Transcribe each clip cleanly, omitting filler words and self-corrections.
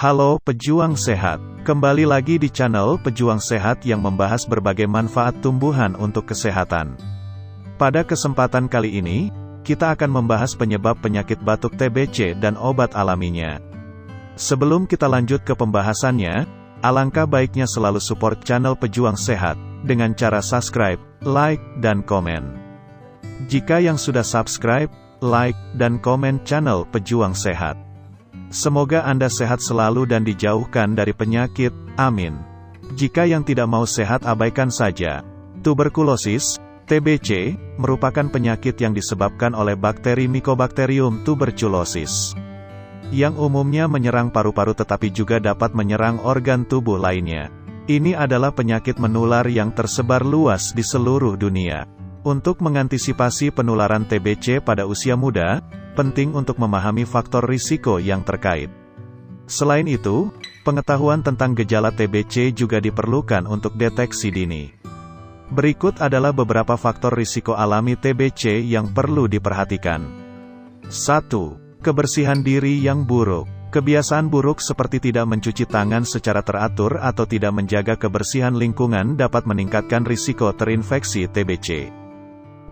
Halo pejuang sehat, kembali lagi di channel Pejuang Sehat yang membahas berbagai manfaat tumbuhan untuk kesehatan. Pada kesempatan kali ini, kita akan membahas penyebab penyakit batuk TBC dan obat alaminya. Sebelum kita lanjut ke pembahasannya, alangkah baiknya selalu support channel Pejuang Sehat, dengan cara subscribe, like, dan komen. Jika yang sudah subscribe, like, dan komen channel Pejuang Sehat, semoga Anda sehat selalu dan dijauhkan dari penyakit, amin. Jika yang tidak mau sehat abaikan saja. Tuberkulosis, TBC, merupakan penyakit yang disebabkan oleh bakteri Mycobacterium tuberculosis, yang umumnya menyerang paru-paru tetapi juga dapat menyerang organ tubuh lainnya. Ini adalah penyakit menular yang tersebar luas di seluruh dunia. Untuk mengantisipasi penularan TBC pada usia muda, penting untuk memahami faktor risiko yang terkait. Selain itu, pengetahuan tentang gejala TBC juga diperlukan untuk deteksi dini. Berikut adalah beberapa faktor risiko alami TBC yang perlu diperhatikan. 1. Kebersihan diri yang buruk. Kebiasaan buruk seperti tidak mencuci tangan secara teratur atau tidak menjaga kebersihan lingkungan dapat meningkatkan risiko terinfeksi TBC.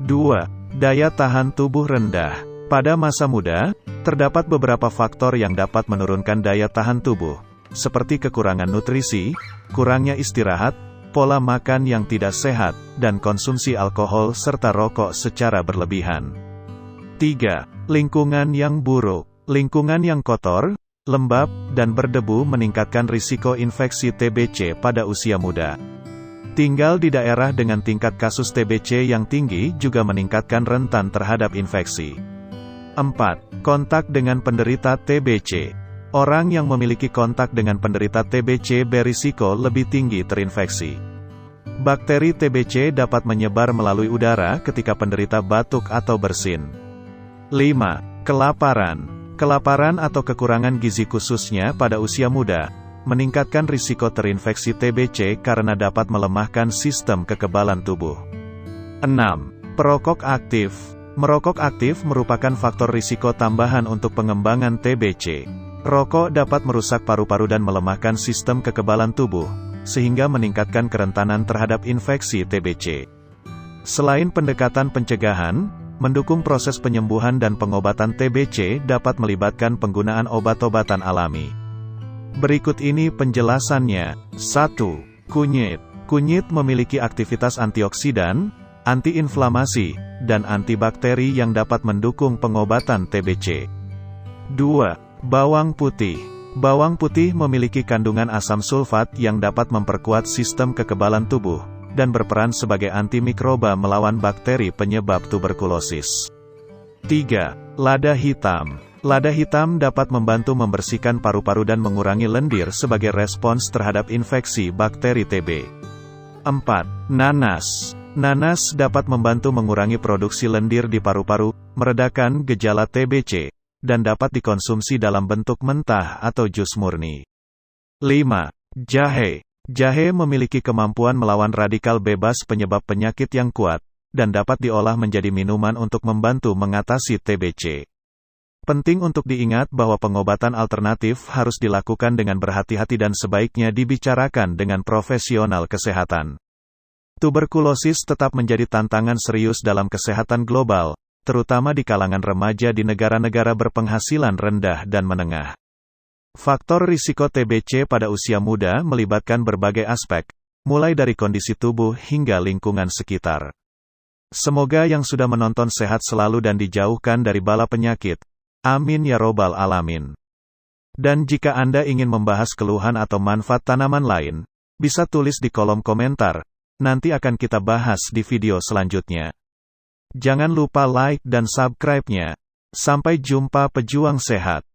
2. Daya tahan tubuh rendah. Pada masa muda, terdapat beberapa faktor yang dapat menurunkan daya tahan tubuh, seperti kekurangan nutrisi, kurangnya istirahat, pola makan yang tidak sehat, dan konsumsi alkohol serta rokok secara berlebihan. 3. Lingkungan yang buruk. Lingkungan yang kotor, lembab, dan berdebu meningkatkan risiko infeksi TBC pada usia muda. Tinggal di daerah dengan tingkat kasus TBC yang tinggi juga meningkatkan rentan terhadap infeksi. 4. Kontak dengan penderita TBC. Orang yang memiliki kontak dengan penderita TBC berisiko lebih tinggi terinfeksi. Bakteri TBC dapat menyebar melalui udara ketika penderita batuk atau bersin. 5. Kelaparan. Kelaparan atau kekurangan gizi khususnya pada usia muda, meningkatkan risiko terinfeksi TBC karena dapat melemahkan sistem kekebalan tubuh. 6. Perokok aktif. Merokok aktif merupakan faktor risiko tambahan untuk pengembangan TBC. Rokok dapat merusak paru-paru dan melemahkan sistem kekebalan tubuh, sehingga meningkatkan kerentanan terhadap infeksi TBC. Selain pendekatan pencegahan, mendukung proses penyembuhan dan pengobatan TBC dapat melibatkan penggunaan obat-obatan alami. Berikut ini penjelasannya. 1. Kunyit. Kunyit memiliki aktivitas antioksidan, antiinflamasi, dan antibakteri yang dapat mendukung pengobatan TBC. 2. Bawang putih. Bawang putih memiliki kandungan asam sulfat yang dapat memperkuat sistem kekebalan tubuh, dan berperan sebagai antimikroba melawan bakteri penyebab tuberkulosis. 3. Lada hitam. Lada hitam dapat membantu membersihkan paru-paru dan mengurangi lendir sebagai respons terhadap infeksi bakteri TB. 4. Nanas. Nanas dapat membantu mengurangi produksi lendir di paru-paru, meredakan gejala TBC, dan dapat dikonsumsi dalam bentuk mentah atau jus murni. 5. Jahe. Jahe memiliki kemampuan melawan radikal bebas penyebab penyakit yang kuat, dan dapat diolah menjadi minuman untuk membantu mengatasi TBC. Penting untuk diingat bahwa pengobatan alternatif harus dilakukan dengan berhati-hati dan sebaiknya dibicarakan dengan profesional kesehatan. Tuberkulosis tetap menjadi tantangan serius dalam kesehatan global, terutama di kalangan remaja di negara-negara berpenghasilan rendah dan menengah. Faktor risiko TBC pada usia muda melibatkan berbagai aspek, mulai dari kondisi tubuh hingga lingkungan sekitar. Semoga yang sudah menonton sehat selalu dan dijauhkan dari bala penyakit. Amin ya robbal alamin. Dan jika Anda ingin membahas keluhan atau manfaat tanaman lain, bisa tulis di kolom komentar, nanti akan kita bahas di video selanjutnya. Jangan lupa like dan subscribe-nya. Sampai jumpa pejuang sehat.